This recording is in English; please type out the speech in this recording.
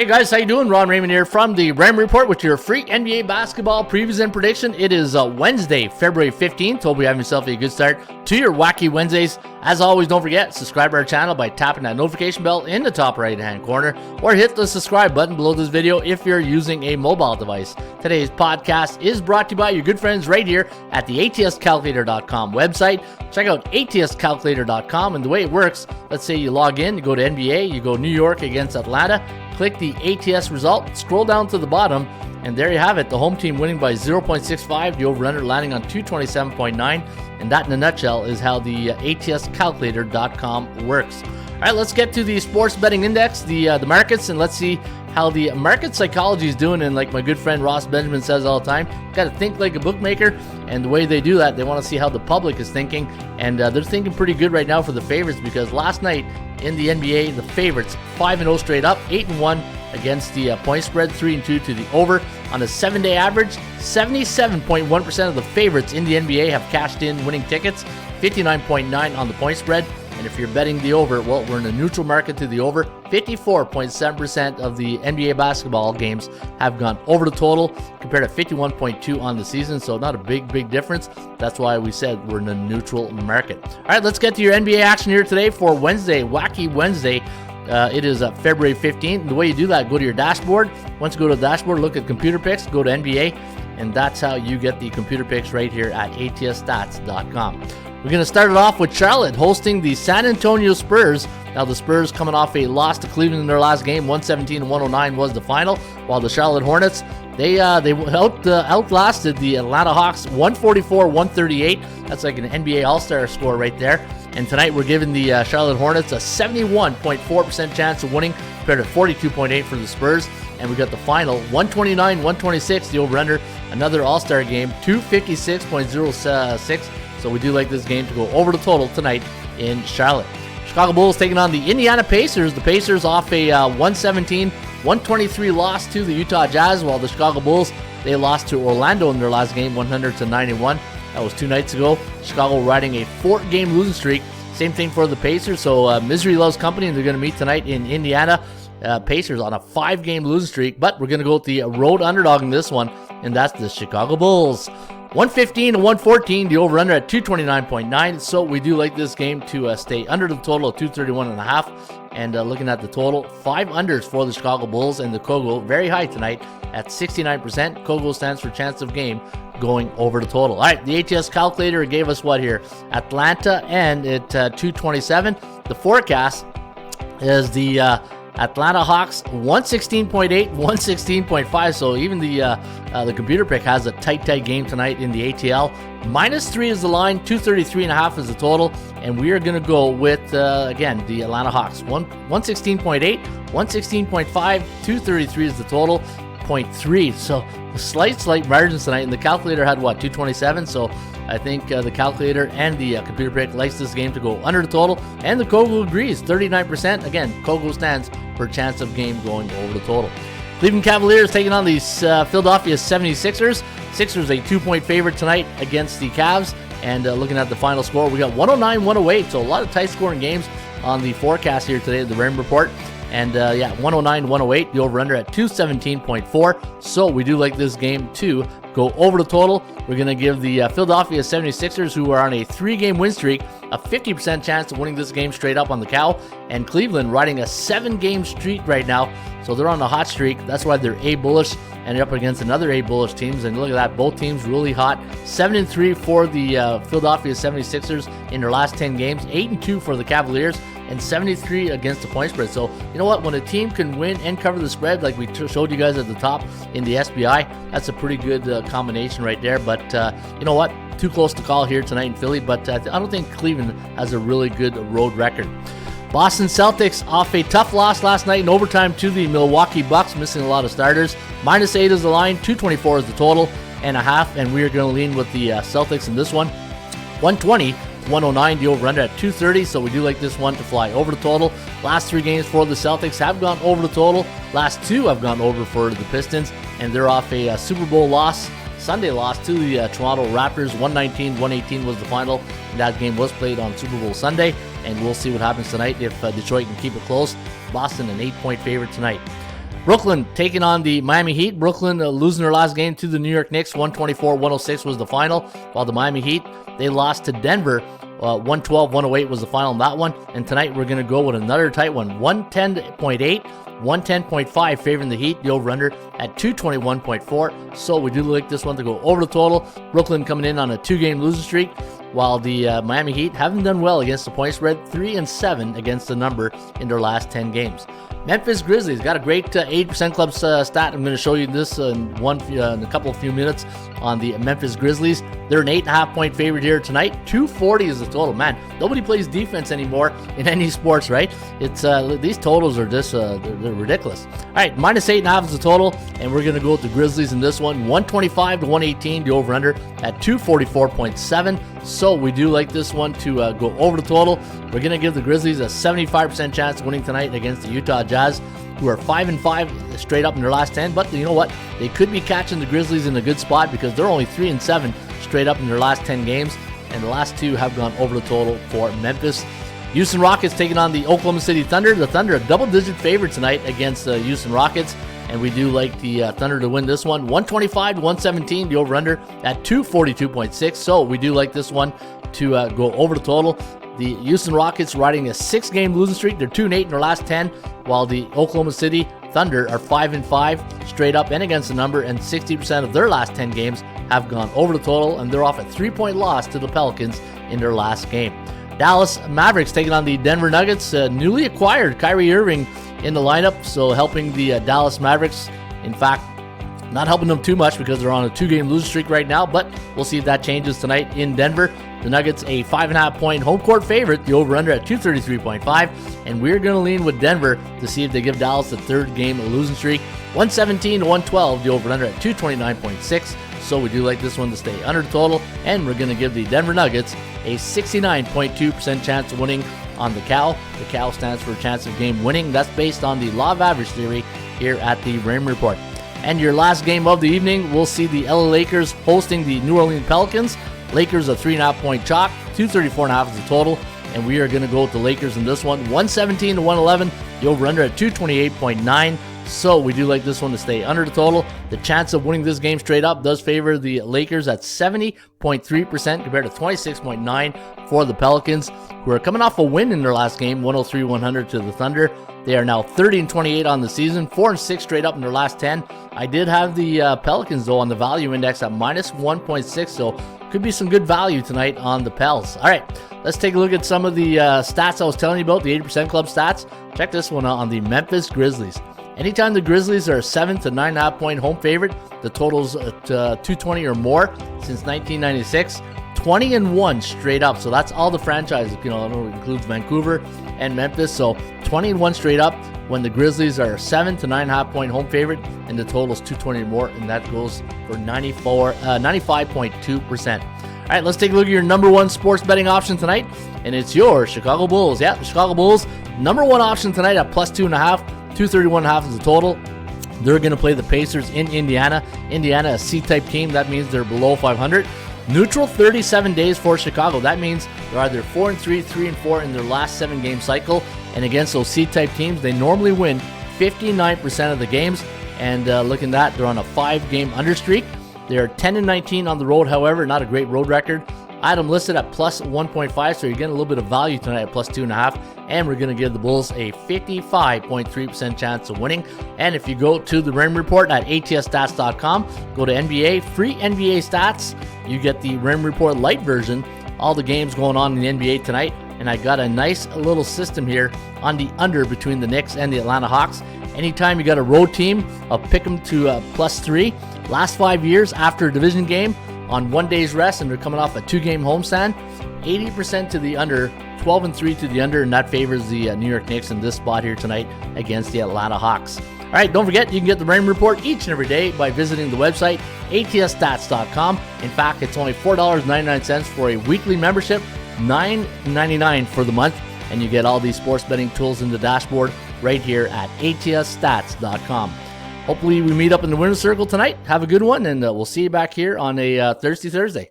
Hey guys, how you doing? Ron Raymond here from the Raymond Report with your free NBA basketball previews and prediction. It is Wednesday, February 15th. Hope you have yourself a good start to your wacky Wednesdays. As always, don't forget, subscribe to our channel by tapping that notification bell in the top right-hand corner, or hit the subscribe button below this video if you're using a mobile device. Today's podcast is brought to you by your good friends right here at the ATScalculator.com website. Check out ATScalculator.com, and the way it works, let's say you log in, you go to NBA, you go New York against Atlanta, click the ATS result, scroll down to the bottom, and there you have it. The home team winning by 0.65, the over-under landing on 227.9, and that in a nutshell is how the ATScalculator.com works. All right, let's get to the sports betting index, the markets, and let's see how the market psychology is doing. And like my good friend Ross Benjamin says all the time, got to think like a bookmaker, and the way they do that, they want to see how the public is thinking, and they're thinking pretty good right now for the favorites, because last night in the NBA, the favorites 5-0 straight up, 8-1 against the point spread, 3-2 to the over. On a 7-day average, 77.1% of the favorites in the NBA have cashed in winning tickets, 59.9 on the point spread. And if you're betting the over, well, we're in a neutral market to the over. 54.7% of the NBA basketball games have gone over the total, compared to 51.2 on the season. So not a big difference. That's why we said we're in a neutral market. All right, let's get to your NBA action here today for Wednesday, Wacky Wednesday. It is February 15th. The way you do that, go to your dashboard. Once you go to the dashboard, look at computer picks, go to NBA, and that's how you get the computer picks right here at atsstats.com. We're going to start it off with Charlotte hosting the San Antonio Spurs. Now the Spurs coming off a loss to Cleveland in their last game, 117-109 was the final, while the Charlotte Hornets, they outlasted the Atlanta Hawks 144-138. That's like an NBA All-Star score right there. And tonight we're giving the Charlotte Hornets a 71.4% chance of winning, compared to 42.8 for the Spurs. And we got the final 129-126, the over-under, another All-Star game, 256.06. So we do like this game to go over the total tonight in Charlotte. Chicago Bulls taking on the Indiana Pacers. The Pacers off a 117-123 loss to the Utah Jazz, while the Chicago Bulls, they lost to Orlando in their last game, 100-91. That was 2 nights ago. Chicago riding a 4-game losing streak. Same thing for the Pacers. So misery loves company, and they're going to meet tonight in Indiana. Pacers on a 5-game losing streak, but we're going to go with the road underdog in this one, and that's the Chicago Bulls. 115-114, the over-under at 229.9. So we do like this game to stay under the total of 231.5. And looking at the total, 5 unders for the Chicago Bulls, and the Kogo very high tonight at 69%. Kogo stands for chance of game going over the total. All right, the ATS calculator gave us what here? Atlanta and at 227. The forecast is the Atlanta Hawks 116.8, 116.5. So even the computer pick has a tight game tonight in the ATL. -3 is the line, 233.5 is the total, and we are going to go with again the Atlanta Hawks 116.8, 116.5, 233 is the total, 0.3. So slight margins tonight, and the calculator had what, 227. So I think the calculator and the computer pick likes this game to go under the total, and the Kogo agrees, 39%. Again, Kogo stands for chance of game going over the total. Cleveland Cavaliers taking on the Philadelphia 76ers. Sixers a 2-point favorite tonight against the Cavs, and looking at the final score, we got 109-108. So a lot of tight scoring games on the forecast here today, the Raymond Report. And 109-108, the over-under at 217.4. So we do like this game to go over the total. We're going to give the Philadelphia 76ers, who are on a 3-game win streak, a 50% chance of winning this game straight up on the cow. And Cleveland riding a 7-game streak right now. So they're on a hot streak. That's why they're A-bullish, and they're up against another A-bullish teams. And look at that, both teams really hot. 7-3 for the Philadelphia 76ers in their last 10 games. 8-2 for the Cavaliers, and 73 against the point spread. So you know what, when a team can win and cover the spread, like we showed you guys at the top in the SBI, that's a pretty good combination right there. But you know what, too close to call here tonight in Philly, but I don't think Cleveland has a really good road record. Boston Celtics off a tough loss last night in overtime to the Milwaukee Bucks, missing a lot of starters. -8 is the line, 224 is the total, and a half, and we are going to lean with the Celtics in this one. 120-109, the over-under at 230, so we do like this one to fly over the total. Last 3 games for the Celtics have gone over the total. Last 2 have gone over for the Pistons, and they're off a Super Bowl loss, Sunday loss to the Toronto Raptors. 119-118 was the final. That game was played on Super Bowl Sunday, and we'll see what happens tonight if Detroit can keep it close. Boston an 8-point favorite tonight. Brooklyn taking on the Miami Heat. Brooklyn losing their last game to the New York Knicks. 124-106 was the final, while the Miami Heat, they lost to Denver. 112-108 was the final in that one. And tonight we're going to go with another tight one. 110.8, 110.5 favoring the Heat. The over-under at 221.4. So we do like this one to go over the total. Brooklyn coming in on a 2-game losing streak, while the Miami Heat haven't done well against the point spread. 3-7 against the number in their last 10 games. Memphis Grizzlies got a great 80% club stat. I'm going to show you this in a few minutes on the Memphis Grizzlies. They're an 8.5-point favorite here tonight. 240 is the total. Man, nobody plays defense anymore in any sports, right? It's these totals are just they're ridiculous. All right, minus 8.5 is the total, and we're going to go with the Grizzlies in this one. 125-118, the over-under at 244.7. So we do like this one to go over the total. We're going to give the Grizzlies a 75% chance of winning tonight against the Utah Jazz, who are 5-5 straight up in their last 10. But you know what? They could be catching the Grizzlies in a good spot because they're only 3-7 straight up in their last 10 games, and the last 2 have gone over the total for Memphis. Houston Rockets taking on the Oklahoma City Thunder. The Thunder a double-digit favorite tonight against the Houston Rockets, and we do like the Thunder to win this one. 125-117, the over-under at 242.6. So we do like this one to go over the total. The Houston Rockets riding a 6-game losing streak. They're 2-8 in their last 10, while the Oklahoma City Thunder are 5-5 straight up and against the number, and 60% of their last 10 games have gone over the total, and they're off a 3-point loss to the Pelicans in their last game. Dallas Mavericks taking on the Denver Nuggets. Newly acquired Kyrie Irving in the lineup, so helping the Dallas Mavericks. In fact, not helping them too much because they're on a 2-game losing streak right now, but we'll see if that changes tonight in Denver. The Nuggets a 5.5-point home court favorite, the over-under at 233.5, and we're going to lean with Denver to see if they give Dallas the 3rd game losing streak. 117-112, the over-under at 229.6. So we do like this one to stay under the total, and we're going to give the Denver Nuggets a 69.2% chance of winning on the Cow. The Cow stands for chance of game winning. That's based on the law of average theory here at the Raymond Report. And your last game of the evening, we'll see the LA Lakers hosting the New Orleans Pelicans. Lakers a 3.5-point chalk, 234.5 is the total, and we are going to go with the Lakers in this one. 117-111, the over-under at 228.9. So we do like this one to stay under the total. The chance of winning this game straight up does favor the Lakers at 70.3% compared to 26.9% for the Pelicans, who are coming off a win in their last game, 103-100 to the Thunder. They are now 30-28 on the season, 4-6 straight up in their last 10. I did have the Pelicans, though, on the value index at minus 1.6, so could be some good value tonight on the Pels. All right, let's take a look at some of the stats I was telling you about, the 80% club stats. Check this one out on the Memphis Grizzlies. Anytime the Grizzlies are a 7 to 9.5-point home favorite, the total's at 220 or more since 1996. 20-1 straight up. So that's all the franchises. It includes Vancouver and Memphis. So 20-1 straight up when the Grizzlies are a 7 to 9.5-point home favorite, and the total's 220 or more, and that goes for 95.2%. All right, let's take a look at your number one sports betting option tonight, and it's your Chicago Bulls. Yeah, the Chicago Bulls, number one option tonight at plus 2.5. 231.5 is the total. They're going to play the Pacers in Indiana. Indiana, a C-type team. That means they're below 500. Neutral 37 days for Chicago. That means they're either 4-3, 3-4 in their last 7-game cycle. And against those C-type teams, they normally win 59% of the games. And look at that, they're on a 5-game under streak. They're 10-19 on the road, however, not a great road record. I had them listed at plus 1.5, so you're getting a little bit of value tonight at plus 2.5. And we're going to give the Bulls a 55.3% chance of winning. And if you go to the Raymond Report at ATSStats.com, go to NBA, free NBA stats, you get the Raymond Report Lite version, all the games going on in the NBA tonight. And I got a nice little system here on the under between the Knicks and the Atlanta Hawks. Anytime you got a road team, I'll pick them to plus 3. Last 5 years after a division game, on 1 day's rest, and they're coming off a 2-game homestand, 80% to the under, 12-3 to the under, and that favors the New York Knicks in this spot here tonight against the Atlanta Hawks. All right, don't forget, you can get the Raymond Report each and every day by visiting the website, ATSStats.com. In fact, it's only $4.99 for a weekly membership, $9.99 for the month, and you get all these sports betting tools in the dashboard right here at ATSStats.com. Hopefully we meet up in the winner's circle tonight. Have a good one, and we'll see you back here on a Thursday.